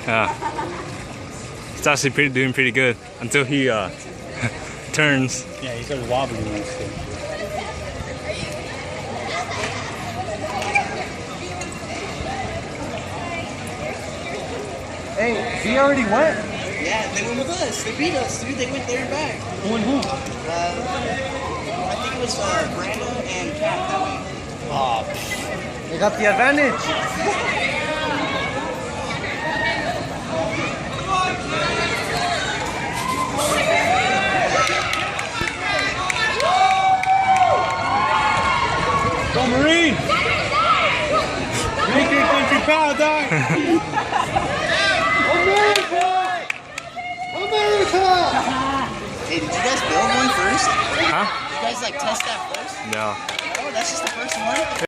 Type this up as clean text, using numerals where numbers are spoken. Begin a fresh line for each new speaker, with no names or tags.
It's actually doing pretty good until he turns.
Yeah, he started wobbling and stuff.
Hey, he already went?
Yeah, they went with us. They beat us, dude. They went there and back.
Who and who?
I think it was Brandon and Kat that went.
Oh,
They got the advantage.
go Marine! Make your country proud, dog!
America! America!
Hey, did you guys build one first?
Huh?
Did you guys like test that first?
No.
Oh, that's just the first one?